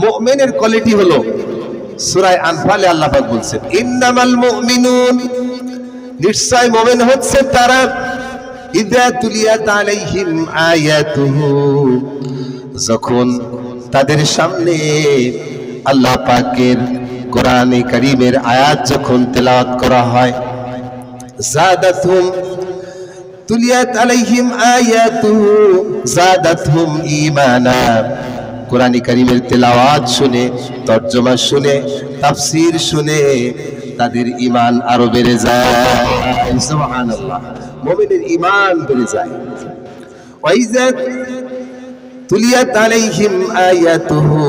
মুমিনের কোয়ালিটি হলো সূরা আনফালে আল্লাহ পাক বলছেন ইন্নামাল মুমিনুন, নিশ্চয় মুমিন হচ্ছে তারা ইযা তুলিয়াত আলাইহিম আয়াতুহু, যখন তাদের সামনে আল্লাহ পাকের কোরআনে কারীমের আয়াত যখন তেলাওয়াত করা হয়, জাদাতহুম তুলিয়াত আলাইহিম আয়াতুহু জাদাতহুম ঈমানা, কোরআনে কারীমের তেলাওয়াত শুনে, তরজমা শুনে, তাফসীর শুনে তাদের ঈমান আরো বেড়ে যায়। সুবহানাল্লাহ, মুমিনের ঈমান বেড়ে যায়। ওয়াইজা তুলিয়াত আলাইহিম আয়াতুহু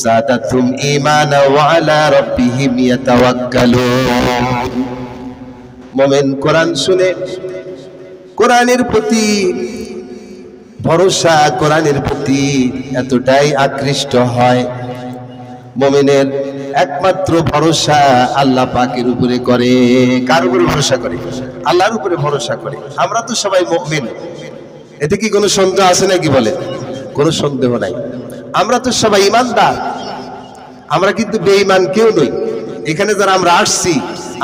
জাদাতহুম ঈমানা ওয়া আলা রাব্বিহিম ইয়াতাওয়াক্কালুন, মুমিন কোরআন শুনে কোরআনের প্রতি ভরসা, কোরআনের প্রতি এতটাই আকৃষ্ট হয়, মুমিনের একমাত্র ভরসা আল্লাহ পাকের উপরে করে। কার উপরে ভরসা করে? আল্লাহর উপরে ভরসা করে। আমরা তো সবাই মুমিন, এতে কি কোনো সন্দেহ আছে নাকি? বলে কোনো সন্দেহ নাই। আমরা তো সবাই ঈমানদার, আমরা কিন্তু বেঈমান কেউ নই। এখানে যারা আমরা আসছি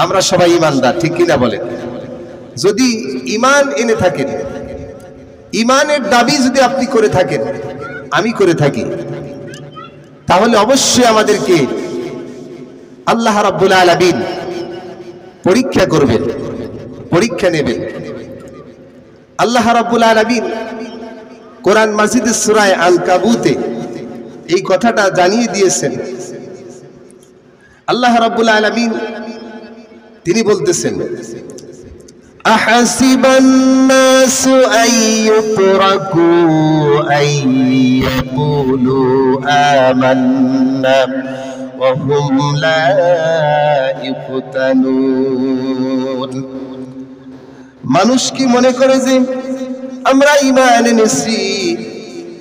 আমরা সবাই ঈমানদার, ঠিক কিনা বলে? যদি ঈমান এনে থাকেন, ঈমানের দাবি যদি আপনি করে থাকেন, আমি করে থাকি, তাহলে অবশ্যই আমাদেরকে আল্লাহ রাব্বুল আলামিন পরীক্ষা করবেন, পরীক্ষা নেবেন। আল্লাহ রাব্বুল আলামিন কোরআন মাজিদের সূরা আল-কাবুতে এই কথাটা জানিয়ে দিয়েছেন। আল্লাহ রাব্বুল আলামিন তিনি বলতেছেন আহাসিবান নাসু আইয়ুতরাকু আইয়াকুলু আমান্না ওয়া হুম লা ইফতানুন, মানুষ কি মনে করে যে আমরা ঈমান এনেছি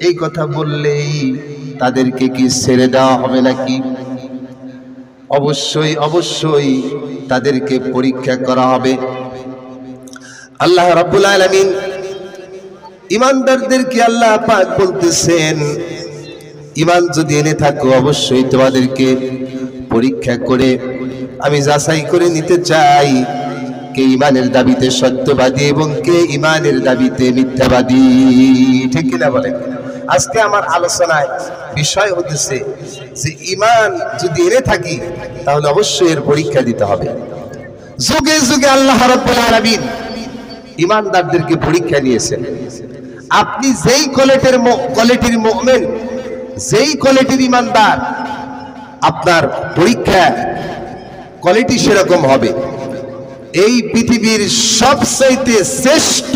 এই কথা বললেই তাদেরকে কি ছেড়ে দেওয়া হবে নাকি? অবশ্যই অবশ্যই তাদেরকে পরীক্ষা করা হবে। আল্লাহ রাব্বুল আলামিন ঈমানদারদেরকে আল্লাহ পাক বলতেছেন, ঈমান যদি এনে থাকো অবশ্যই তোমাদেরকে পরীক্ষা করে আমি যাচাই করে নিতে চাই কে ঈমানের দাবিতে সত্যবাদী এবং কে ঈমানের দাবিতে মিথ্যাবাদী, ঠিক কিনা বলেন? আজকে আমার আলোচনায় বিষয় হতেছে যে ঈমান যদি এনে থাকি তাহলে অবশ্যই এর পরীক্ষা দিতে হবে। যুগে যুগে আল্লাহ রাব্বুল আলামিন ঈমানদারদেরকে পরীক্ষা নিয়েছেন। আপনি যেই কোয়ালিটির মুমিন, যেই কোয়ালিটির ঈমানদার, আপনার পরীক্ষা কোয়ালিটি সেরকম হবে। এই পৃথিবীর সবচাইতে শ্রেষ্ঠ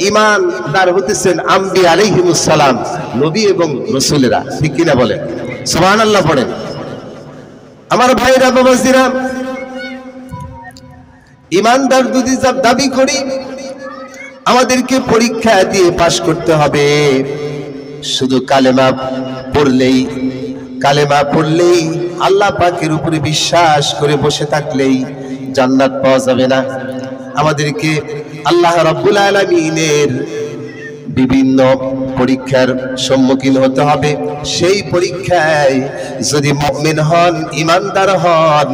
ঈমানদার হতেছেন আম্বিয়া আলাইহিমুস সালাম, নবী এবং রাসূলেরা, ঠিক কিনা বলেন? সুবহানাল্লাহ পড়েন। আমার ভাইরা বাবাজিরা, ঈমানদার যদি দাবি করি আমাদেরকে পরীক্ষা দিয়ে পাশ করতে হবে। শুধু কালেমা পড়লেই আল্লাহ পাকের উপরে বিশ্বাস করে বসে থাকলেই জান্নাত পাওয়া যাবে না। আমাদেরকে আল্লাহ রাব্বুল আলামিনের বিভিন্ন পরীক্ষার সম্মুখীন হতে হবে। সেই পরীক্ষায় যদি মুমিন হন, ঈমানদার হন,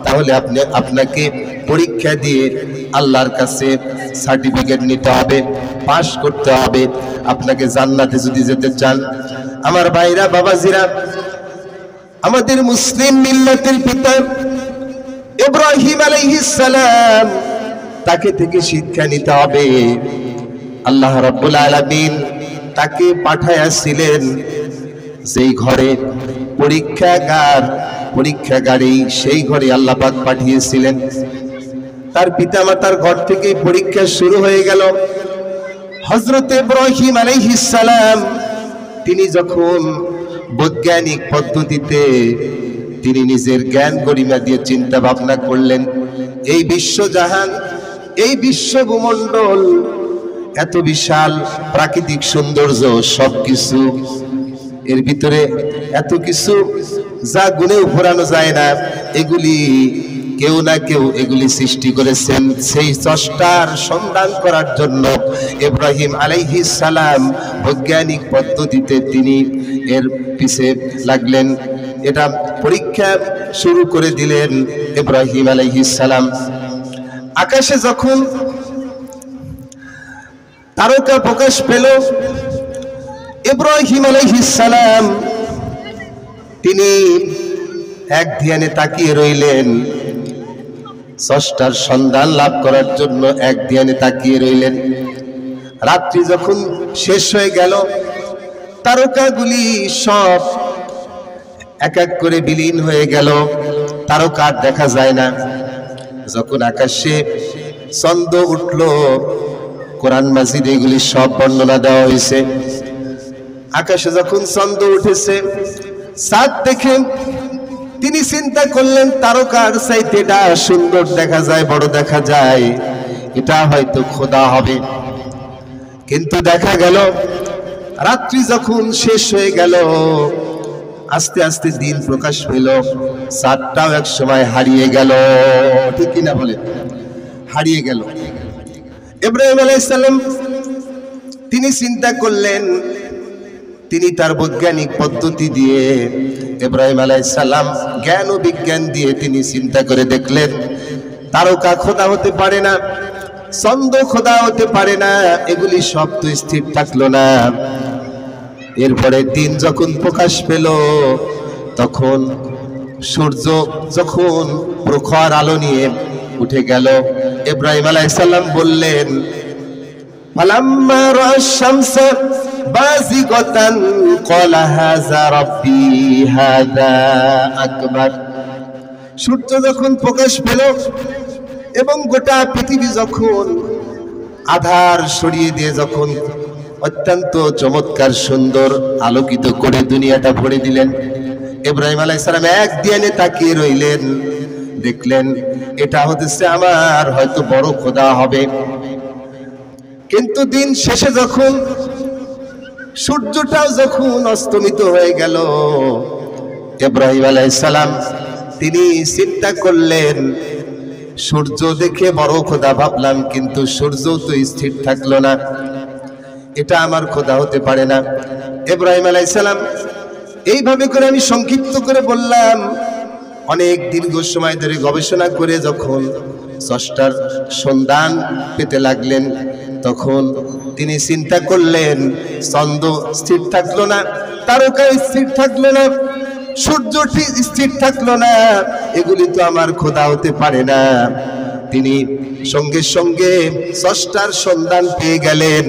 তাহলে আপনাকে পরীক্ষা দিয়ে আল্লাহর কাছে সার্টিফিকেট নিতে হবে, পাস করতে হবে। আপনাকে জান্নাতে যদি যেতে চান, আমার ভাইরা বাবাজিরা, আমাদের মুসলিম মিল্লাতের পিতা ইব্রাহিম আলাইহিস সালাম, তাকে থেকে শিক্ষা নিতে হবে। আল্লাহ রাব্বুল আলামিন তাকে পাঠাইয়াছিলেন যেই ঘরে পরীক্ষাগারে, সেই ঘরে আল্লাহ পাক পাঠিয়েছিলেন। তার পিতামাতার ঘর থেকে পরীক্ষা শুরু হয়ে গেল। হযরত ইব্রাহিম আলাইহিস সালাম তিনি যখন বৈজ্ঞানিক পদ্ধতিতে তিনি নিজের জ্ঞান গরিমা দিয়ে চিন্তা ভাবনা করলেন, এই বিশ্বজাহান, এই বিশ্বভূমণ্ডল এত বিশাল প্রাকৃতিক সৌন্দর্য, সবকিছু এর ভিতরে এত কিছু যা গুণেও ফুরানো যায় না, এগুলি কেউ না কেউ এগুলি সৃষ্টি করেছেন। সেই স্রষ্টার সন্ধান করার জন্য ইব্রাহিম আলাইহিস সালাম বৈজ্ঞানিক পদ্ধতিতে তিনি এর পিছে লাগলেন, এটা পরীক্ষা শুরু করে দিলেন ইব্রাহিম আলাইহিস সালাম। আকাশে যখন তারকা প্রকাশ পেল, ইব্রাহিম আলাইহিস সালাম তিনি এক ধ্যানে তাকিয়ে রইলেন, স্রষ্টার সন্ধান লাভ করার জন্য এক ধ্যানে তাকিয়ে রইলেন। রাত্রি যখন শেষ হয়ে গেল, তারকাগুলি সব এক এক করে বিলীন হয়ে গেল, তারকা দেখা যায় না। যখন আকাশে চন্দ্র উঠল, কোরআন মাজিদে এগুলি সব বর্ণনা দেওয়া হয়েছে। আকাশে যখন চন্দ্র উঠেছে, চাঁদ দেখে তিনি চিন্তা করলেন তারকার চাইতে এটা সুন্দর দেখা যায়, বড় দেখা যায়, এটা হয়তো খোদা হবে। কিন্তু দেখা গেল রাত্রি যখন শেষ হয়ে গেল, আস্তে আস্তে দিন প্রকাশ পেল, চাঁদটাও এক সময় হারিয়ে গেল। ঠিক কিনা বলে? হারিয়ে গেল। ইব্রাহিম আলাইহিস সালাম তিনি চিন্তা করলেন, তিনি তার বৈজ্ঞানিক পদ্ধতি দিয়ে, ইব্রাহিম আলাইহিস সালাম জ্ঞান ও বিজ্ঞান দিয়ে তিনি চিন্তা করে দেখলেন তারকা খোদা হতে পারে না, চন্দ্র খোদা হতে পারে না, এগুলি সব তো স্থির থাকলো না। এরপরে দিন যখন প্রকাশ পেল, তখন সূর্য যখন প্রখর আলো নিয়ে উঠে গেল, ইব্রাহিম আলাইহিস সালাম বললেন, ফালাম্মা রাআশ শামসা বাযিগাতান ক্বালা হাযা রাব্বি হাযা আকবার। সূর্য যখন প্রকাশ পেল এবং গোটা পৃথিবী যখন আধার সরিয়ে দিয়ে যখন অত্যন্ত চমৎকার সুন্দর আলোকিত করে দুনিয়াটা ভরে দিলেন, ইব্রাহিম আলাইহিস সালাম এক ধ্যানে তাকিয়ে রইলেন, দেখলেন এটা হচ্ছে আমার হয়তো বড় খোদা হবে। কিন্তু দিন শেষে যখন সূর্যটাও যখন অস্তমিত হয়ে গেল, ইব্রাহিম আলাইহিস সালাম তিনি চিন্তা করলেন, সূর্য দেখে বড় খোদা ভাবলাম, কিন্তু সূর্য তো স্থির থাকলো না, এটা আমার খোদা হতে পারে না। ইব্রাহিম আলাইহিস সালাম এইভাবে করে আমি সংক্ষিপ্ত করে বললাম, অনেক দীর্ঘ সময় ধরে গবেষণা করে যখন স্রষ্টার সন্ধান পেতে লাগলেন, তখন তিনি চিন্তা করলেন চন্দ্র স্থির থাকলো না, তারকা স্থির থাকলো না, সূর্যটি স্থির থাকলো না, এগুলি তো আমার খোদা হতে পারে না। তিনি সঙ্গে সঙ্গে স্রষ্টার সন্ধান পেয়ে গেলেন।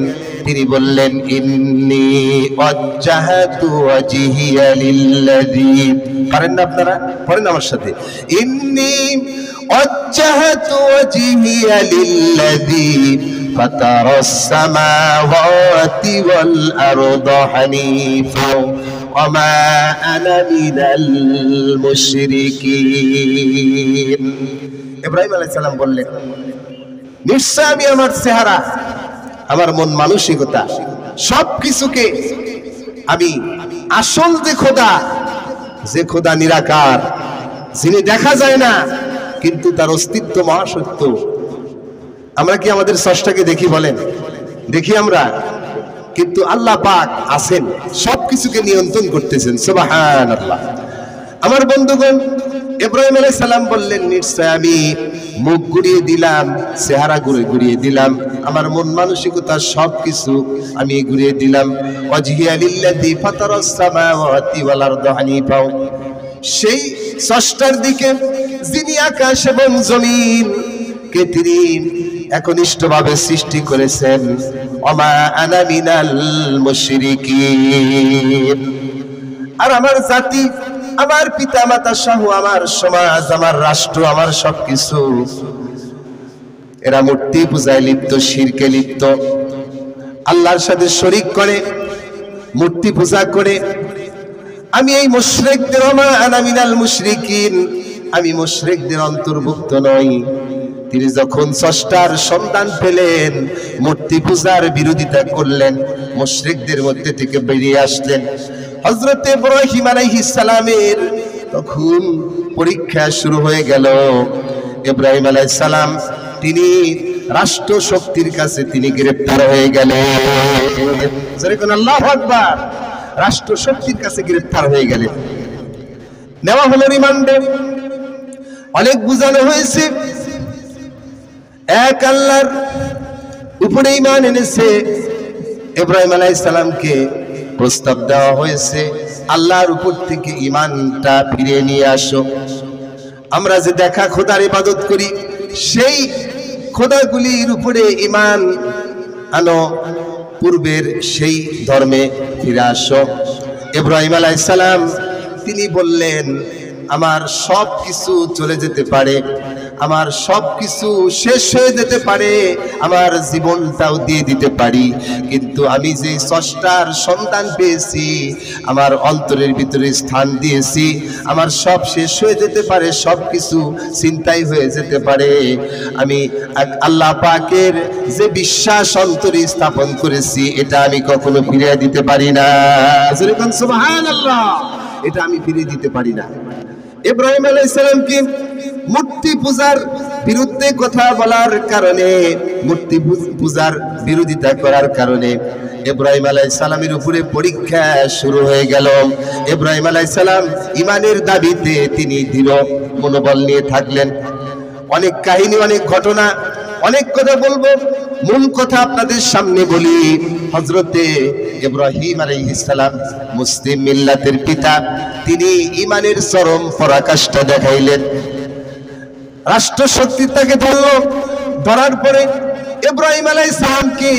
তিনি বললেন, ইন্নী ওয়াজ্জাহাতু ওয়াজহিয়া লিল্লাযী, পারেন না আপনারা? পড়েন আমার সাথে, ইন্নী ওয়াজ্জাহাতু ওয়াজহিয়া লিল্লাযী ফাতারাস সামাওয়াতি ওয়াল আরদা হানিফা ওয়া মা আনা মিনাল মুশরিকিন। ইব্রাহিম আলাইহিস সালাম বললেন, নিশ্চয় আমি আমার চেহারা, আমার মন মানসিকতা সবকিছুকে আমি আসল যে খোদা নিরাকার, যিনি দেখা যায় না কিন্তু তার অস্তিত্ব মহাসত্য। আমরা কি আমাদের স্রষ্টাকে দেখি? বলেন, দেখি আমরা, কিন্তু আল্লাহ পাক আছেন, সবকিছুকে নিয়ন্ত্রণ করতেছেন। সুবহানাল্লাহ। আমার বন্ধুগণ, ইব্রাহিম আলাইহিস সালাম বললেন, নিশ্চয় আমি মুখ ঘুরিয়ে দিলাম, চেহারা ঘুরিয়ে দিলাম, আমার মন মানসিকতা সবকিছু আমি ঘুরিয়ে দিলাম। ওয়াজহিয়া লিল্লাযী ফাতারাস সামাওয়াতি ওয়াল আরদা হানিফা, সেই স্রষ্টার দিকে যিনি আকাশ এবং জমিন কে তিনি একনিষ্ঠভাবে সৃষ্টি করেছেন। ওয়া মা আনা মিনাল মুশরিকিন। আর আমার জাতি, আমার পিতা মাতা সহ আমার সমাজ, আমার রাষ্ট্র, আমার সবকিছু, এরা মূর্তি পূজায় লিপ্ত, শিরকে লিপ্ত, আল্লাহর সাথে শরীক করে, মূর্তি পূজা করে। আমি এই মুশরিকদের, ওয়া মা আনা মিনাল মুশরিকিন, আমি মুশরিকদের অন্তর্ভুক্ত নই। তিনি যখন স্রষ্টার সন্ধান পেলেন, মূর্তি পূজার বিরোধিতা করলেন, মুশরিকদের মধ্যে থেকে বেরিয়ে আসলেন। হযরত ইব্রাহিম আলাইহিস সালামের তখন পরীক্ষা শুরু হয়ে গেল। ইব্রাহিম আলাইহিস সালাম তিনি রাষ্ট্র শক্তির কাছে তিনি গ্রেফতার হয়ে গেলেন। যেরকম আল্লাহু আকবার, রাষ্ট্র শক্তির কাছে গ্রেফতার হয়ে গেলেন। নেওয়া হলো রিমান্ডে, অনেক বুঝানো হয়েছে, এক আল্লাহর উপরে ঈমান এনেছে। ইব্রাহিম আলাইহিস সালামকে প্রস্তাব দেওয়া হয়েছে, আল্লাহর উপর থেকে ঈমানটা ফিরিয়ে নিয়ে আসো। আমরা যে দেখা খোদার ইবাদত করি, সেই খোদাগুলির উপরে ঈমান আনো, পূর্বের সেই ধর্মে ফিরে আসো। ইব্রাহিম আলাইহিস সালাম তিনি বললেন, আমার সব কিছু চলে যেতে পারে, আমার সব কিছু শেষ হয়ে যেতে পারে, আমার জীবনটাও দিয়ে দিতে পারি, কিন্তু আমি যে স্রষ্টার সন্তান পেয়েছি, আমার অন্তরের ভিতরে স্থান দিয়েছি, আমার সব শেষ হয়ে যেতে পারে, সব কিছু চিন্তাই হয়ে যেতে পারে, আমি আল্লাহ পাকের যে বিশ্বাস অন্তরে স্থাপন করেছি, এটা আমি কখনো ফিরিয়ে দিতে পারি না। সুবহানাল্লাহ, এটা আমি ফিরিয়ে দিতে পারি না। ইব্রাহিম আলাইহিস সালামকে মূর্তি পূজার বিরুদ্ধে কথা বলার কারণে, মূর্তি পূজার বিরোধিতা করার কারণে ইব্রাহিম আলাইহিস সালামের উপরে পরীক্ষা শুরু হয়ে গেল। ইব্রাহিম আলাইহিস সালাম ঈমানের দাবিতে তিনি দৃঢ় মনোবল নিয়ে থাকলেন। অনেক কাহিনী, অনেক ঘটনা, অনেক কথা বলবো, মূল কথা আপনাদের সামনে বলি। হযরতে ইব্রাহিম আলাইহিস সালাম মুসলিম মিল্লাতের পিতা, তিনি ঈমানের চরম পরাকাষ্ঠা দেখাইলেন। রাষ্ট্র শক্তি তাকে ধরল, ধরার পরে ইব্রাহিম আলাইহিস সালামকে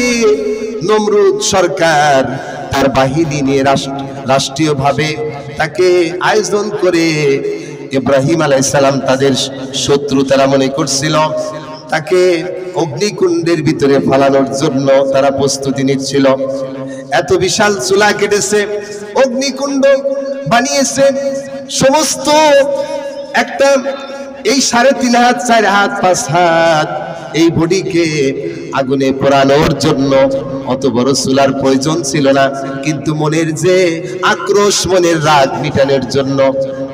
নমরুদ সরকার তার বাহিনী নিয়ে রাষ্ট্রীয়ভাবে তাকে আয়োজন করে, ইব্রাহিম আলাইহিস সালাম তাদের শত্রু তারা মনে করছিল, তাকে অগ্নিকুণ্ডের ভিতরে ফালানোর জন্য তারা প্রস্তুতি নিচ্ছিল। এত বিশাল চুলা কেটেছে, অগ্নিকুণ্ড বানিয়েছে, সমস্ত একটা এই 3.5 হাত 4 হাত 5 হাত এই বডিকে আগুনে পোড়ানোর জন্য অত বড় চুলার প্রয়োজন ছিল না, কিন্তু মনের যে আক্রোশ, মনের রাগ মিটানোর জন্য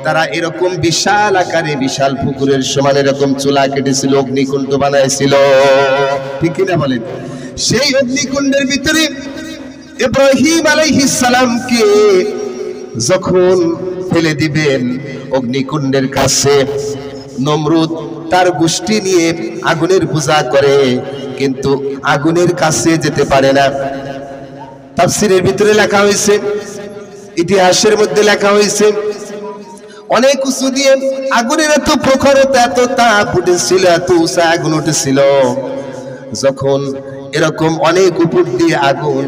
তারা এরকম বিশাল আকারে, বিশাল পুকুরের সমান এরকম চুলা কেটেছিল, অগ্নিকুণ্ড বানাইছিল, ঠিক কিনা বলেন? সেই অগ্নিকুণ্ডের ভিতরে ইব্রাহিম আলাইহিস সালামকে যখন ফেলে দিবেন অগ্নিকুণ্ডের কাছে, নমরুদ তার গোষ্ঠী নিয়ে আগুনের পূজা করে, কিন্তু আগুনের কাছে যেতে পারে না। তাফসীরের ভিতরে লেখা হয়েছে, ইতিহাসের মধ্যে লেখা হয়েছে, অনেক উঁচু দিয়ে আগুনের এত প্রখরতা, এত তাপ উঠেছিল, এত উঁচা আগুন উঠেছিল, যখন এরকম অনেক উপর দিয়ে আগুন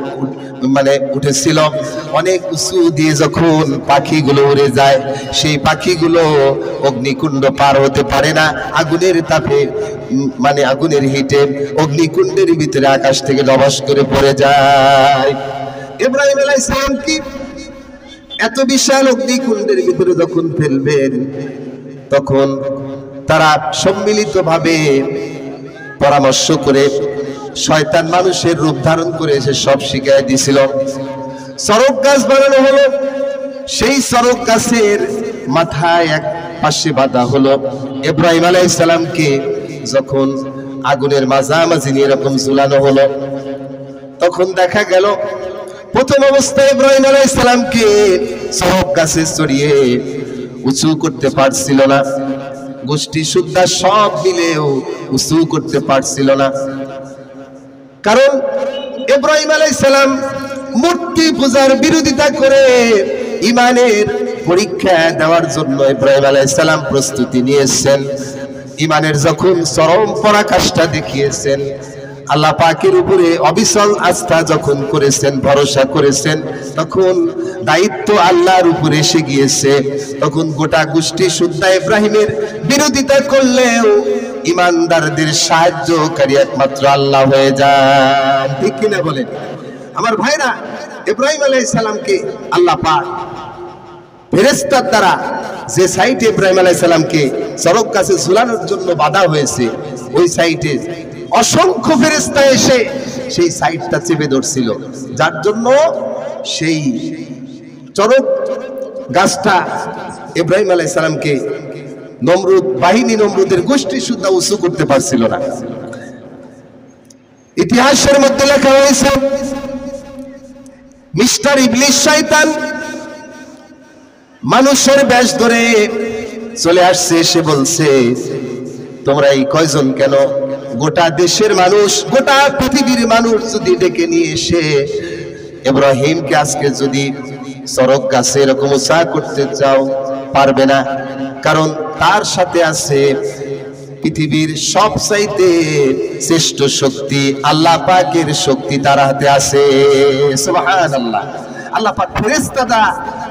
উঠেছিল, অনেক উঁচু দিয়ে যখন পাখিগুলো উড়ে যায়, সেই পাখিগুলো অগ্নিকুণ্ড পার হতে পারে না, আগুনের তাপে, আগুনের হিটে অগ্নিকুণ্ডের ভিতরে আকাশ থেকে লবাস করে পড়ে যায়। ইব্রাহিম আলাইহিস সালাম কি এত বিশাল অগ্নিকুণ্ডের ভিতরে যখন ফেলবেন, তখন তারা সম্মিলিতভাবে পরামর্শ করে শয়তান মানুষের রূপ ধারণ করে এসে সব শিখাই দিয়েছিল। চরক গাছ বানানো হলো, সেই চরক গাছের মাথায় এক পাশে বাঁধা হলো। ইব্রাহিম আলাইহিস সালামকে যখন আগুনের মাঝামাঝি নিয়ে এরকম ঝুলানো হলো, তখন দেখা গেল প্রথম অবস্থায় ইব্রাহিম আলাইহিস সালামকে চরক গাছে চড়িয়ে উঁচু করতে পারছিল না, গোষ্ঠী সুদ্ধা সব মিলেও উঁচু করতে পারছিল না, কারণ ইব্রাহিম আলাইহিস সালাম মূর্তি পূজার বিরোধিতা করে ঈমানের পরীক্ষা দেওয়ার জন্য ইব্রাহিম আলাইহিস সালাম প্রস্তুতি নিয়েছেন। ঈমানের যখন চরম পরাকাষ্ঠা দেখিয়েছেন, আল্লাহ পাকের উপরে অবিচল আস্থা যখন করেছেন, ভরসা করেছেন, তখন দায়িত্ব আল্লাহর উপরে এসে গিয়েছে। তখন গোটা গোষ্ঠী সুদ্ধা ইব্রাহিমের বিরোধিতা করলেও ইমানদারদের সাহায্যকারী একমাত্র আল্লাহ হয়ে যান, ঠিক কিনা বলেন? আমার ভাইরা, ইব্রাহিম আলাইহিস সালামকে আল্লাহ পাক ফেরেশতার দ্বারা যে সাইটে ইব্রাহিম আলাইহিস সালামকে চরক গাছে ঝুলানোর জন্য বাধা হয়েছে, ওই সাইটে অসংখ্য ফেরেশতা এসে সেই সাইটটা চেপে ধরছিল, যার জন্য সেই চরক গাছটা ইব্রাহিম আলাইহিস সালামকে নমরুদ বাহিনী, নমরুদের গোষ্ঠী সুদ্ধা উঁচু করতে পারছিল না। ইতিহাসের মধ্যে লেখা হয়েছে মিস্টার ইবলিস শয়তান মানুষের বেশ ধরে চলে আসছে, এসে বলছে তোমরা এই কয়জন কেন? গোটা দেশের মানুষ, গোটা পৃথিবীর মানুষ যদি ডেকে নিয়ে এসে ইব্রাহিমকে আজকে যদি সরক গাছে এরকম উঁচা করতে চাও, পারবে না, কারণ তার সাথে আছে পৃথিবীর সবচাইতে শ্রেষ্ঠ শক্তি, আল্লাহ পাকের শক্তি তার হাতে আছে। সুবহানাল্লাহ। আল্লাহ পাক ফেরেশতারা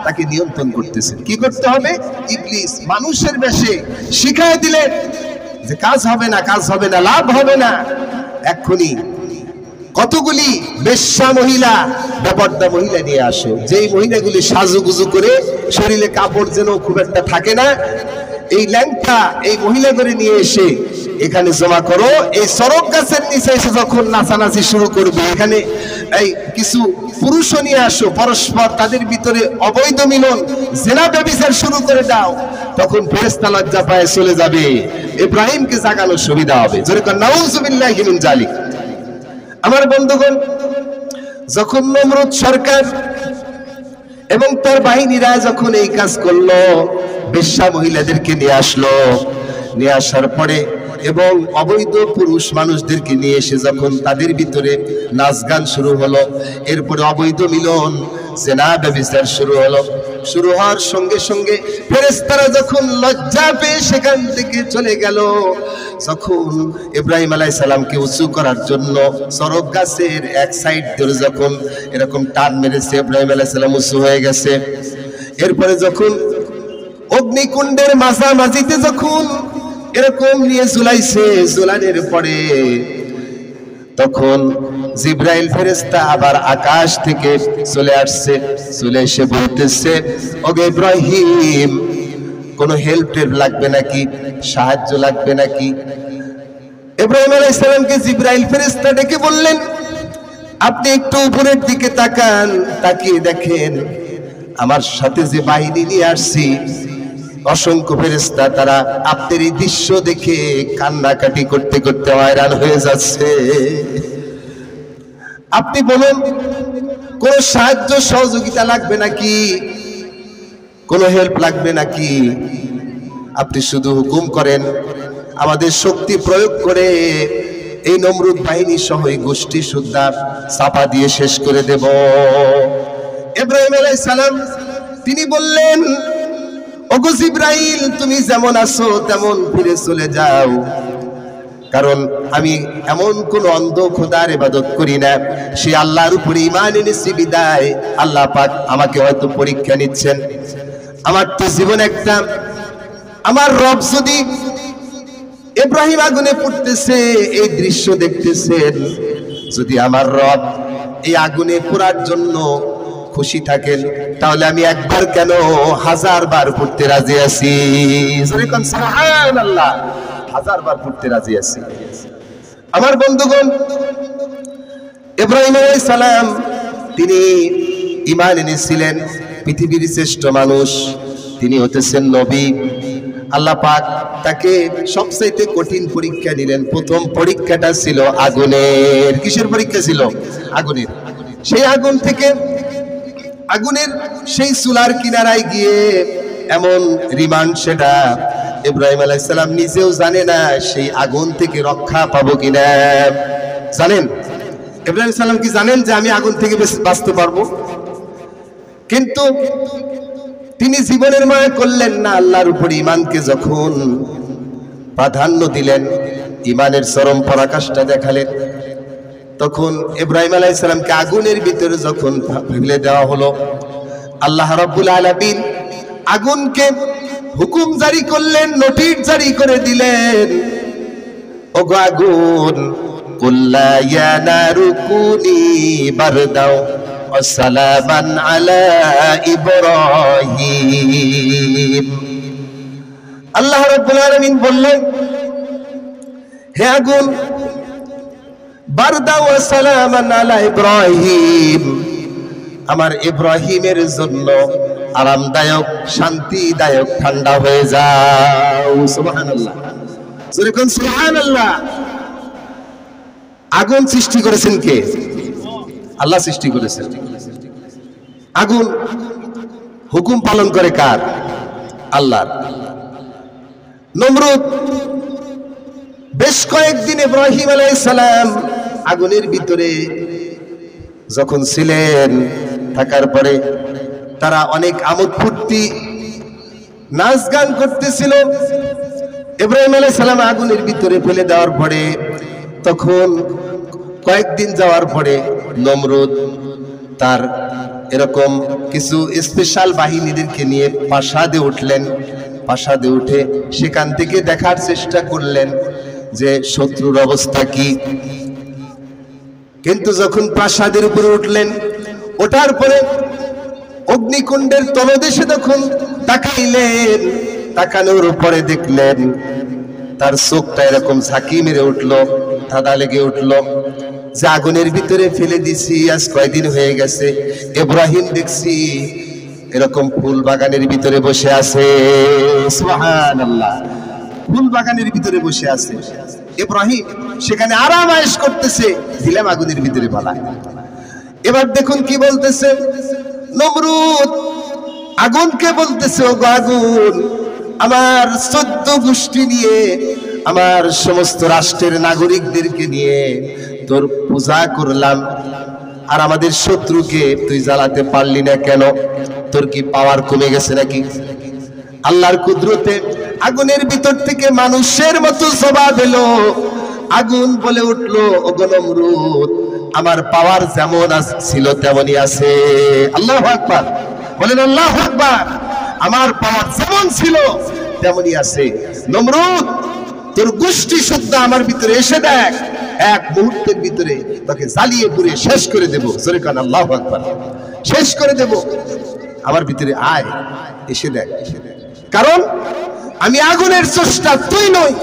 তাকে নিয়ন্ত্রণ করতেছেন। কি করতে হবে? ইবলিস মানুষের বেশে শিখায় দিলেন যে কাজ হবে না, কাজ হবে না, লাভ হবে না। এক্ষুনি কতগুলি বেশ্যা মহিলা, বেপর্দা মহিলা নিয়ে আসো, যেই মহিলাগুলি সাজুগুজু করে শরীরে কাপড় যেন খুব একটা থাকে না, এই ল্যাংটা এই মহিলা করে নিয়ে এসে এখানে জমা করো। এই সরক গাছের নিচে এসে যখন নাচানাচি শুরু করবে, এখানে এই কিছু পুরুষও নিয়ে আসো, পরস্পর তাদের ভিতরে অবৈধ মিলন, জেনা ব্যভিচার শুরু করে দাও। তখন ফেরেশতা লজ্জা পায় চলে যাবে, ইব্রাহিমকে জাগানোর সুবিধা হবে। জোরে কর নাউযুবিল্লাহি মিন জালিক। আমার বন্ধুগণ, যখন নমরুদ সরকার এবং তার বাহিনীরা যখন এই কাজ করলো, বেশ্যা মহিলাদেরকে নিয়ে আসলো, নিয়ে আসার পরে এবং অবৈধ পুরুষ মানুষদেরকে নিয়ে এসে যখন তাদের ভিতরে নাচ গান শুরু হলো, এরপরে অবৈধ মিলন, জেনা ব্যভিচার শুরু হলো। শুরু হওয়ার সঙ্গে সঙ্গে ফেরেশতারা যখন লজ্জা পেয়ে সেখান থেকে চলে গেল, যখন ইব্রাহিম আলাইহিস সালামকে উঁচু করার জন্য সরক গাছের এক সাইড ধরে যখন এরকম টান মেরেছে, ইব্রাহিম আলাইহিস সালাম উঁচু হয়ে গেছে। এরপরে যখন অগ্নিকুণ্ডের মাঝামাঝিতে যখন এরকম নিয়ে ঝুলাইছে, ঝুলানোর পরে তখন জিবরাইল ফেরেশতা আবার আকাশ থেকে চলে আসছে, চলে এসে বলতেছে, ওগো ইব্রাহিম, কোনো হেল্প টেল্প লাগবে নাকি, সাহায্য লাগবে নাকি? ইব্রাহিম আলাইহিস সালামকে জিবরাইল ফেরেশতা ডেকে বললেন, আপনি একটু উপরের দিকে তাকান, তাকিয়ে দেখেন আমার সাথে যে বাহিনী নিয়ে আসছি অসংখ্য ফেরেশতা, তারা আপনার এই দৃশ্য দেখে কান্নাকাটি করতে করতে হয়রান হয়ে যাচ্ছে। আপনি বলুন, কোন সাহায্য সহযোগিতা লাগবে নাকি, কোন হেল্প লাগবে নাকি? আপনি শুধু হুকুম করেন, আমাদের শক্তি প্রয়োগ করে এই নমরুদ বাহিনী সহ এই গোষ্ঠী সুদ্ধা চাপা দিয়ে শেষ করে দেব। ইব্রাহিম আলাইহিস সালাম তিনি বললেন, ওগো জিবরাইল, তুমি যেমন আছো তেমন ফিরে চলে যাও, কারণ আমি এমন কোন অন্ধ খোদার ইবাদত করি না, সে আল্লাহর উপরে ঈমান এনেছি বিদায় আল্লাহ পাক আমাকে হয়তো পরীক্ষা নিচ্ছেন। আমার তো জীবন একটা, আমার রব যদি ইব্রাহিম আগুনে পুড়তেছে এই দৃশ্য দেখতেছেন, যদি আমার রব এই আগুনে পোড়ার জন্য খুশি থাকেন, তাহলে আমি একবার কেন 1000 বার পড়তে রাজি আছি। সুবহানাল্লাহ, 1000 বার পড়তে রাজি আছি। আমার বন্ধুগণ, ইব্রাহিম আলাইহিস সালাম তিনি ঈমান এনেছিলেন, পৃথিবীর শ্রেষ্ঠ মানুষ, তিনি হতেছেন নবী। আল্লাহ পাক তাকে সবচাইতে কঠিন পরীক্ষা নিলেন। প্রথম পরীক্ষাটা ছিল আগুনের। কিসের পরীক্ষা ছিল? আগুনের। সেই আগুন থেকে, আগুনের সেই চুলার কিনারায় গিয়ে এমন রিমান্ড, সেটা ইব্রাহিম আলাইহিস সালাম নিজেও জানে না সেই আগুন থেকে রক্ষা পাবো কিনা। জানেন ইব্রাহিম সালাম কি জানেন যে আমি আগুন থেকে বাঁচতে পারবো? কিন্তু তিনি জীবনের মায়া করলেন না, আল্লাহর উপর ঈমানকে যখন প্রাধান্য দিলেন, ঈমানের চরম পরাকাষ্ঠা দেখালেন, তখন ইব্রাহিম আলাইহিস সালামকে আগুনের ভিতরে যখন ফেলে দেওয়া হলো, আল্লাহ রাব্বুল আলামিন আগুনকে হুকুম জারি করলেন, নোটিশ জারি করে দিলেন, ওগো আগুন, কুল্লা ইয়া নারু কুনি বারদাও ওয়া সালামান আলা ইব্রাহিম। আল্লাহ রাব্বুল আলামিন বললেন, হে আগুন, বারদা ওয়া সালামান আলা ইব্রাহিম, আমার ইব্রাহিমের জন্য আরামদায়ক, শান্তিদায়ক, ঠান্ডা হয়ে যাও। সুবহানাল্লাহ, জোরে কোন সুবহানাল্লাহ। আগুন সৃষ্টি করেছেন কে? আল্লাহ সৃষ্টি করেছেন। আগুন হুকুম পালন করে কার? আল্লাহর। নমরুদ বেশ কয়েকদিন ইব্রাহিম আলাইহিস সালাম আগুনের ভিতরে যখন ছিলেন, থাকার পরে তারা অনেক আমোদ ফুর্তি নাচ গান করতেছিল। ইব্রাহিম আলাইহিস সালাম আগুনের ভিতরে ফেলে দেওয়ার পরে তখন কয়েকদিন যাওয়ার পরে নমরুদ তার এরকম কিছু স্পেশাল বাহিনীদেরকে নিয়ে প্রাসাদে উঠলেন। প্রাসাদে উঠে সেখান থেকে দেখার চেষ্টা করলেন যে শত্রুর অবস্থা কি। কিন্তু যখন প্রাসাদের উপরে উঠলেন, ওঠার পরে অগ্নিকুণ্ডের তলদেশে যখন তাকাইলেন, তাকানোর পরে দেখলেন তার চোখটা এরকম ঝাঁকি মেরে উঠলো, ধাঁধা লেগে উঠলো যে আগুনের ভিতরে ফেলে দিছি আজ কয়দিন হয়ে গেছে। ইব্রাহিম দেখছি এরকম ফুল বাগানের ভিতরে বসে আছে। সুবহানাল্লাহ, ফুল বাগানের ভিতরে বসে আছে ইব্রাহিম, সেখানে আরাম আয়েশ করতেছে, দিলাম আগুনের ভিতরে পালা। এবার দেখুন কি বলতেছে নমরুদ, আগুনকে বলতেছে, ও আগুন, আমার 14 গোষ্ঠী নিয়ে, আমার সমস্ত রাষ্ট্রের নাগরিকদেরকে নিয়ে তোর পূজা করলাম, আর আমাদের শত্রুকে তুই জ্বালাতে পারলি না কেন? তোর কি পাওয়ার কমে গেছে নাকি? আল্লাহর কুদরতে আগুনের ভিতর থেকে মানুষের মতো জবাব এলো। আগুন বলে উঠলো, ও নমরুদ, আমার পাওয়ার যেমন ছিল তেমনই আছে। আল্লাহু আকবার, বলেন আল্লাহু আকবার। আমার পাওয়ার যেমন ছিল তেমনই আছে। নমরুদ, তোর গোষ্ঠী শুদ্ধ আমার ভিতরে এসে দেখ, এক মুহূর্তের ভিতরে তোকে জ্বালিয়ে পুড়িয়ে শেষ করে দেব। জোরে কান আল্লাহু আকবার। শেষ করে দেব, আমার ভিতরে আয়, এসে দেখ। কারণ আমি আগুনের স্রষ্টা, তুই নই।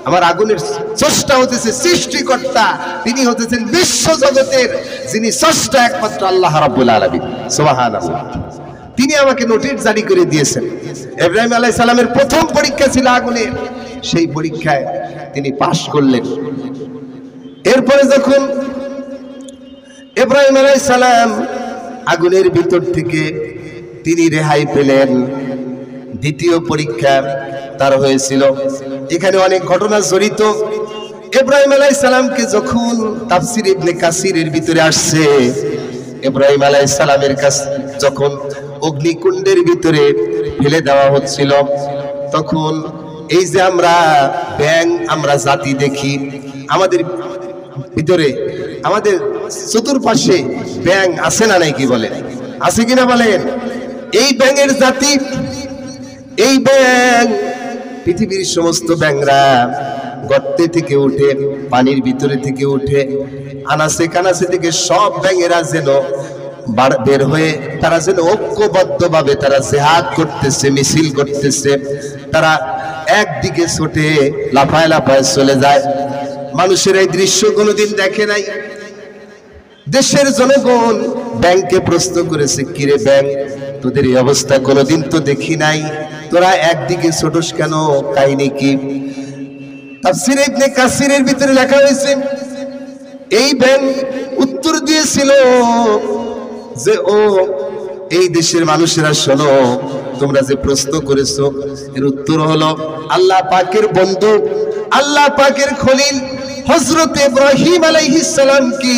আমার আগুনের স্রষ্টা হতেছে সৃষ্টিকর্তা, তিনি হতেছেন বিশ্ব জগতের যিনি স্রষ্টা একমাত্র আল্লাহ রাব্বুল আলামিন। সুবহানাল্লাহ। তিনি আমাকে নোটিশ জারি করে দিয়েছেন। ইব্রাহিম আলাইহিস সালামের প্রথম পরীক্ষা ছিল আগুনের, সেই পরীক্ষায় তিনি পাশ করলেন। এরপরে যখন ইব্রাহিম আলাইহিস সালাম আগুনের ভিতর থেকে তিনি রেহাই পেলেন, দ্বিতীয় পরীক্ষা তার হয়েছিল। এখানে অনেক ঘটনা জড়িত। ইব্রাহিম আলাইহিস সালামকে যখন তাফসীর ইবনে কাসিরের ভিতরে আসছে, ইব্রাহিম আলাইহিস সালামের কাছে যখন অগ্নিকুণ্ডের ভিতরে ফেলে দেওয়া হচ্ছিল, তখন এই যে আমরা ব্যাং, আমরা জাতি দেখি আমাদের ভিতরে, আমাদের চতুর্পাশে ব্যাং আছে না নাই, কি বলেন? আছে কিনা বলেন? এই ব্যাঙের জাতি, এই ব্যাং, পৃথিবীর সমস্ত ব্যাংরা গর্তে থেকে উঠে, পানির ভিতরে থেকে উঠে, আনাসে কানাসে থেকে সব ব্যাঙেরা যেন বের হয়ে তারা যেন ঐক্যবদ্ধভাবে তারা জিহাদ করতেছে, মিছিল করতেছে। তারা একদিকে ছুটে লাফায় লাফায় চলে যায়। মানুষের এই দৃশ্য কোনোদিন দেখে নাই। দেশের জনগণ ব্যাংকে প্রশ্ন করেছে, কিরে ব্যাং, তোদের এই অবস্থা কোনোদিন তো দেখি নাই, তোরা একদিকে ছোটস কেন, কাহিনী কি? তাফসীর ইবনে কাসিরের ভিতরে লেখা হয়েছে, এই ব্যাং উত্তর দিয়েছিল যে, ও এই দেশের মানুষেরা শোনো, তোমরা যে প্রশ্ন করেছো এর উত্তর হলো আল্লাহ পাকের বন্ধু, আল্লাহ পাকের খলিল হযরত ইব্রাহিম আলাইহিস সালামকে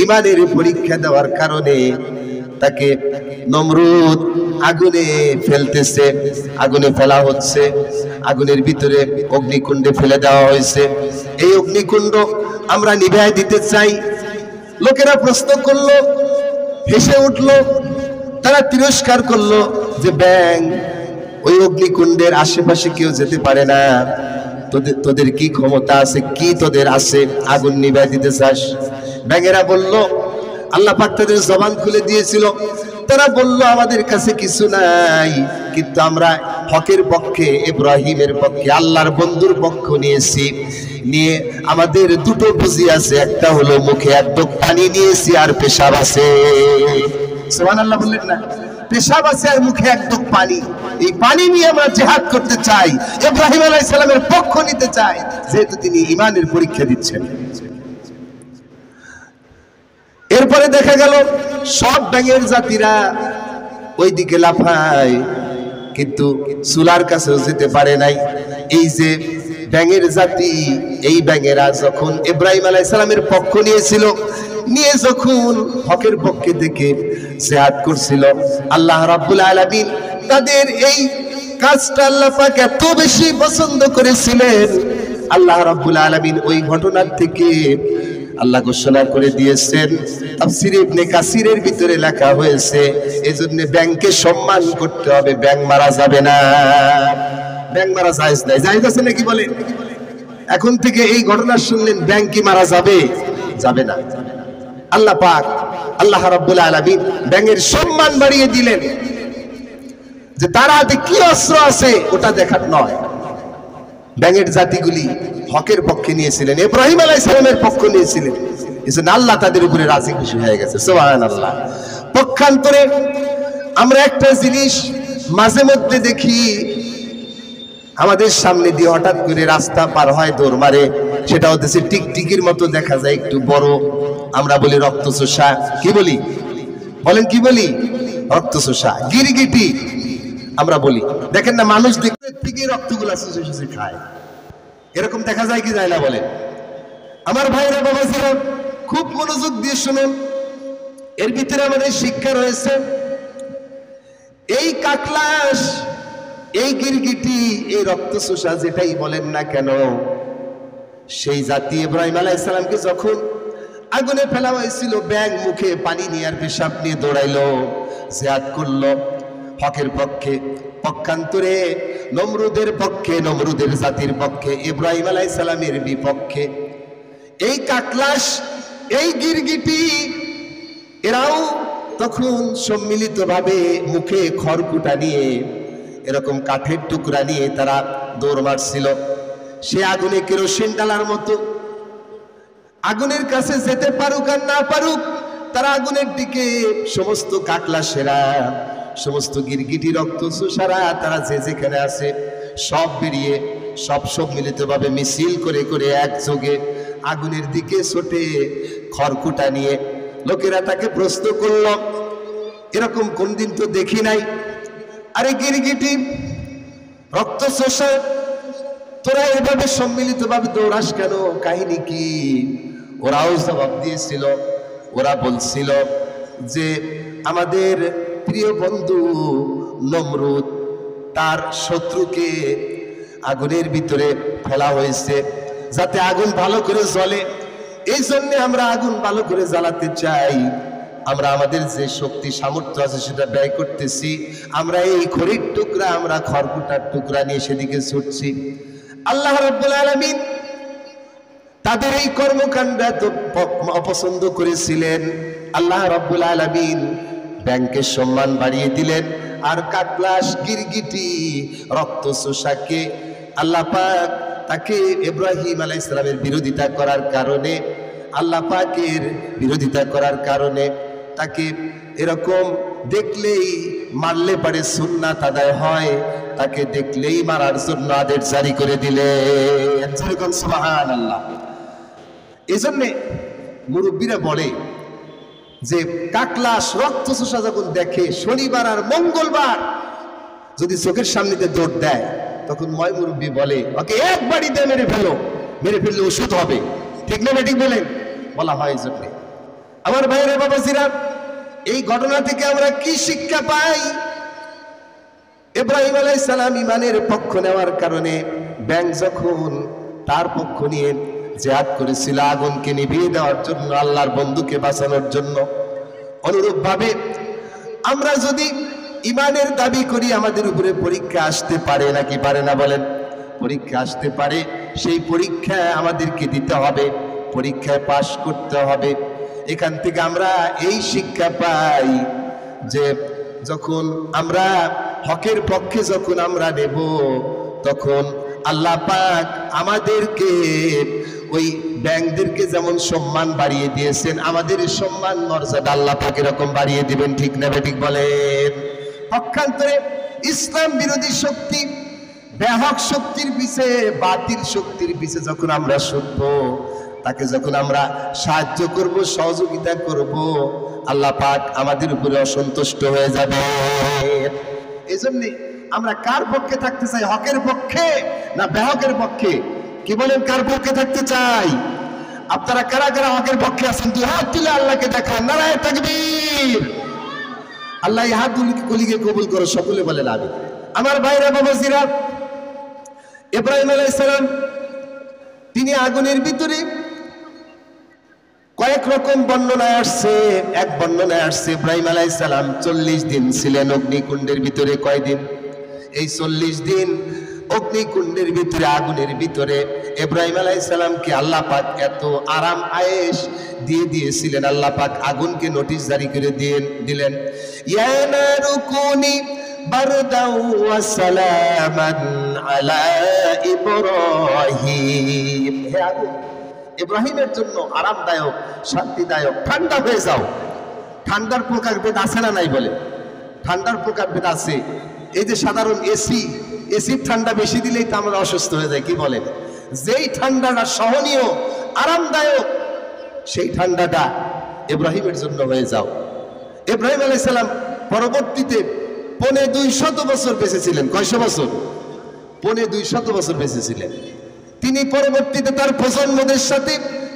ঈমানের পরীক্ষা দেওয়ার কারণে তাকে নমরুদ আগুনে ফেলতেছে, আগুনে ফেলা হচ্ছে, আগুনের ভিতরে অগ্নিকুণ্ডে ফেলে দেওয়া হয়েছে। এই অগ্নিকুণ্ড আমরা নিভায় দিতে চাই। লোকেরা প্রশ্ন করলো, হেসে উঠলো, তারা তিরস্কার করলো যে ব্যাং, ওই অগ্নিকুণ্ডের আশেপাশে কেউ যেতে পারে না, তোদের কি ক্ষমতা আছে, কি তোদের আছে, আগুন নিভায় দিতে চাস? ব্যাঙেরা বলল, আল্লাহ পাক তাদের জবান খুলে দিয়েছিল, তারা বলল আমাদের কাছে কিছু নাই, কিন্তু আমরা হকের পক্ষে, ইব্রাহিমের পক্ষে, আল্লাহর বন্ধুর পক্ষ নিয়েছি। নিয়ে আমাদের দুটো পুঁজি আছে, একটা হলো মুখে এক ঢোক পানি নিয়েছি, আর পেশাব আছে। সুবহানাল্লাহ বললেন না? পেশাব আছে আর মুখে এক ঢোক পানি। এই পানি নিয়ে আমরা জিহাদ করতে চাই, ইব্রাহিম আলাইহিস সালামের পক্ষ নিতে চাই, যেহেতু তিনি ঈমানের পরীক্ষা দিচ্ছেন। এরপরে দেখা গেল সব ব্যাঙের জাতিরা ওইদিকে লাফায়, কিন্তু চুলার কাছেও যেতে পারে নাই। এই যে ব্যাঙের জাতি, এই ব্যাঙেরা যখন ইব্রাহিম আলাইহিস সালামের পক্ষ নিয়েছিল, নিয়ে যখন হকের পক্ষে থেকে জিহাদ করছিল, আল্লাহ রাব্বুল আলামিন তাদের এই কাজটা আল্লাহ পাক এত বেশি পছন্দ করেছিলেন, আল্লাহ রাব্বুল আলামিন ওই ঘটনার থেকে আল্লাহ ঘোষণা করে দিয়েছেন। তাফসীর ইবনে কাসিরের ভিতরে লেখা হয়েছে, এজন্য ব্যাংকে সম্মান করতে হবে, ব্যাংক মারা যাবে না। ব্যাংক মারা জায়েজ নাই, জায়েজ আছে নাকি বলেন? এখন থেকে এই ঘটনা শুনলেন ব্যাংক কি মারা যাবে? যাবে না। আল্লাহ পাক আল্লাহ রাব্বুল আলামিন ব্যাংকের সম্মান বাড়িয়ে দিলেন, যে তার হাতে কি অস্ত্র আছে ওটা দেখার নয়। ব্যাঙের জাতিগুলি হকের পক্ষে নিয়েছিলেন, ইব্রাহিম আলাইহিস সালামের পক্ষ নিয়েছিলেন, এজন্য আল্লাহ তাদের উপরে রাজি খুশি হয়ে গেছে। সুবহানাল্লাহ। পক্ষান্তরে আমরা একটা জিনিস মাঝে মধ্যে দেখি, আমাদের সামনে দিয়ে হঠাৎ করে রাস্তা পার হয়, দৌড় মারে, সেটা হচ্ছে টিকটিকির মতো দেখা যায়, একটু বড়, আমরা বলি রক্তচোষা। কি বলি? বলেন কি বলি? রক্তচোষা, গিরগিটি আমরা বলি। দেখেন না, মানুষ দেখতে থেকে রক্তগুলা চুষে চুষে খায়, এরকম দেখা যায় কি যায় না বলেন? আমার ভাইরা বাবাজিরা খুব মনোযোগ দিয়ে শুনুন, এর ভিতরে আমাদের শিক্ষা রয়েছে। এই কাকলাস, এই গিরগিটি, এই রক্তচোষা যেটাই বলেন না কেন, সেই জাতি ইব্রাহিম আলাইহিস সালামকে যখন আগুনে ফেলা হয়েছিল, ব্যাঙ মুখে পানি নিয়ে আর পেশাব নিয়ে দৌড়াইলো, জিহাদ করলো হকের পক্ষে। পক্ষান্তরে নমরুদের পক্ষে, নমরুদের জাতির পক্ষে, ইব্রাহিম আলাইহিস সালামের বিপক্ষে এই কাকলাস, এই গিরগিটি, এরাও তখন সম্মিলিতভাবে মুখে খড়কুটা নিয়ে, এরকম কাঠের টুকরা নিয়ে তারা দৌড় মারছিল। সে আগুনে কেরোসিন ডালার মতো, আগুনের কাছে যেতে পারুক আর না পারুক, তারা আগুনের দিকে, সমস্ত কাকলাসেরা, সমস্ত গিরগিটি রক্তচোষারা, তারা যে যেখানে আছে সব বেরিয়ে, সব মিলিতভাবে মিছিল করে করে একযোগে আগুনের দিকে ছোটে খড়কুটা নিয়ে। লোকেরা তাকে প্রশ্ন করল, এরকম কোনদিন তো দেখি নাই, আরে গিরগিটি, রক্তচোষা, তোরা এভাবে সম্মিলিতভাবে দৌড়াস কেন? কাহিনী কি? ওরাও জবাব দিয়েছিল, ওরা বলছিল যে আমাদের প্রিয় বন্ধু নমরুদ, তার শত্রুকে আগুনের ভিতরে ফেলা হয়েছে যাতে আগুন ভালো করে জ্বলে, এই জন্য আমরা আগুন ভালো করে জ্বালাতে চাই। আমরা আমাদের যে শক্তি সামর্থ্য আছে সেটা ব্যয় করতেছি, আমরা এই খড়ির টুকরা, আমরা খড়কুটার টুকরা নিয়ে সেদিকে ছুটছি। আল্লাহ রাব্বুল আলামিন তাদের এই কর্মকাণ্ড তো অপছন্দ করেছিলেন। আল্লাহ রাব্বুল আলামিন ব্যাংকের সম্মান বাড়িয়ে দিলেন, আর কাকলাস, গিরগিটি, রক্তচোষাকে আল্লাহ পাক তাকে ইব্রাহিম আলাইহিস সালামের বিরোধিতা করার কারণে, আল্লাহ পাকের বিরোধিতা করার কারণে তাকে এরকম দেখলেই মারলে পারে সুন্নাত আদায় হয়, তাকে দেখলেই মারার জন্য আদেশ জারি করে দিলেন। সুবহানাল্লাহ। এই জন্যে মুরব্বীরা বলে যে কাকলাস, রক্তচোষা যখন দেখে, শনিবার আর মঙ্গলবার যদি চোখের সামনেতে দৌড় দেয়, তখন ময় মুরব্বী বলে ওকে এক বাড়িতে মেরে ফেলো, মেরে ফেললে ওষুধ হবে। ঠিক না ঠিক বলেন? বলা হয়। জন্য আমার ভাইয়েরা বাবাজিরা, এই ঘটনা থেকে আমরা কি শিক্ষা পাই? ইব্রাহিম আলাইহিস সালাম ইমানের পক্ষ নেওয়ার কারণে ব্যাঙ যখন তার পক্ষ নিয়ে জিহাদ করেছিল আগুনকে নিভিয়ে দেওয়ার জন্য, আল্লাহর বন্ধুকে বাঁচানোর জন্য, অনুরূপ ভাবে আমরা যদি ইমানের দাবি করি, আমাদের উপরে পরীক্ষা আসতে পারে নাকি পারে না বলেন? পরীক্ষা আসতে পারে, সেই পরীক্ষা আমাদেরকে দিতে হবে, পরীক্ষায় পাশ করতে হবে। এখান থেকে আমরা এই শিক্ষা পাই যে যখন আমরা হকের পক্ষে যখন আমরা নেব, তখন আল্লাহ পাক আমাদেরকে ওই ব্যাংকদেরকে যেমন সম্মান বাড়িয়ে দিয়েছেন, আমাদের সম্মান মর্যাদা আল্লাহ পাক এরকম বাড়িয়ে দিবেন। ঠিক না ঠিক বলেন? পক্ষান্তরে ইসলাম বিরোধী শক্তি, ব্যাহক শক্তির পিছে, বাতিল শক্তির পিছে যখন আমরা ছুটব, তাকে যখন আমরা সাহায্য করব, সহযোগিতা করব, আল্লাহ পাক আমাদের উপরে অসন্তুষ্ট হয়ে যাবে। এজন্য আমরা কার পক্ষে থাকতে চাই? হকের পক্ষে না বেহকের পক্ষে? কি বলেন, কার পক্ষে থাকতে চাই? আপনারা কারা কারা হকের পক্ষে আছেন? দুই হাত তুলে আল্লাহকে দেখান, নারায়ে তাকবীর। আল্লাহ এই হাতগুলিকে কবুল করো, সকলে বলেন আমিন। আমার ভাইরা বাবাজিরা, ইব্রাহিম আলাইহিস সালাম তিনি আগুনের ভিতরে, কয়েক রকম বর্ণনায় আসছে। এক বর্ণনায় আসছে ইব্রাহিম আলাইহিস সালাম 40 দিন ছিলেন অগ্নিকুণ্ডের ভিতরে। কয়দিন? এই 40 দিন অগ্নিকুণ্ডের ভিতরে, আগুনের ভিতরে ইব্রাহিম আলাইহিস সালামকে আল্লাহ পাক এত আরাম আয়েশ দিয়ে দিয়েছিলেন। আল্লাহ পাক আগুনকে নোটিশ জারি করে দিলেন, ইয়া নারু কুনি বারদাও ওয়া সালামান আলা ইব্রাহিম। হে আগুন, ইব্রাহিমের জন্য আরামদায়ক, শান্তিদায়ক, ঠান্ডা হয়ে যাও। ঠান্ডার প্রকারভেদ আছে না নাই? বলে ঠান্ডার প্রকারভেদ আছে। এই যে সাধারণ এসির ঠান্ডা বেশি দিলেই তো আমরা অসুস্থ হয়ে যাই, কি বলেন? যেই ঠান্ডাটা সহনীয়, আরামদায়ক, সেই ঠান্ডাটা ইব্রাহিমের জন্য হয়ে যাও। ইব্রাহিম আলাইহিস সালাম পরবর্তীতে 250 বছর বেঁচে ছিলেন। কয়শো বছর? 250 বছর বেঁচে ছিলেন। তিনি পরবর্তীতে তার প্রজন্মদের সাথে,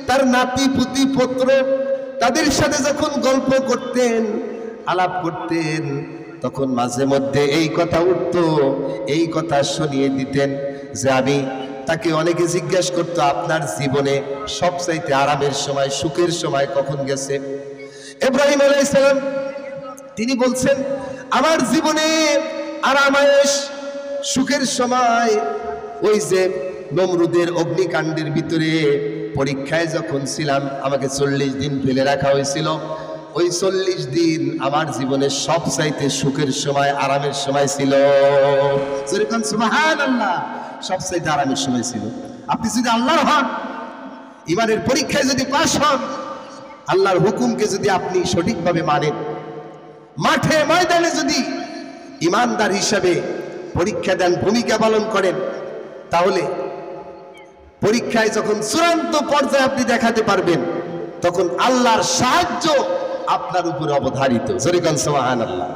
তার নাতি পুতি পুত্র, তাদের সাথে যখন গল্প করতেন, আলাপ করতেন, তখন মাঝে মধ্যে এই কথা উঠতো, এই কথা শুনিয়ে দিতেন যে আমি, তাকে অনেকে জিজ্ঞাসা করতো আপনার জীবনে সবচাইতে আরামের সময়, সুখের সময় কখন গেছে? ইব্রাহিম আলাইহিস সালাম তিনি বলছেন, আমার জীবনে আরাম আয়েশ, সুখের সময় ওই যে নমরুদের অগ্নিকাণ্ডের ভিতরে পরীক্ষায় যখন ছিলাম, আমাকে 40 দিন ফেলে রাখা হয়েছিল। ওই 40 দিন আমার জীবনের সবচাইতে সুখের সময়, আরামের সময় ছিল। যেরকম সুবহানাল্লাহ, সবচাইতে আরামের সময় ছিল। আপনি যদি আল্লাহর হন, ইমানের পরীক্ষায় যদি পাশ হন, আল্লাহর হুকুমকে যদি আপনি সঠিকভাবে মানেন, মাঠে ময়দানে যদি ইমানদার হিসাবে পরীক্ষা দেন, ভূমিকা পালন করেন, তাহলে পরীক্ষায় যখন চূড়ান্ত পর্যায়ে আপনি দেখাতে পারবেন, তখন আল্লাহর সাহায্য আপনার উপরে অবধারিত। সুবহানাল্লাহ।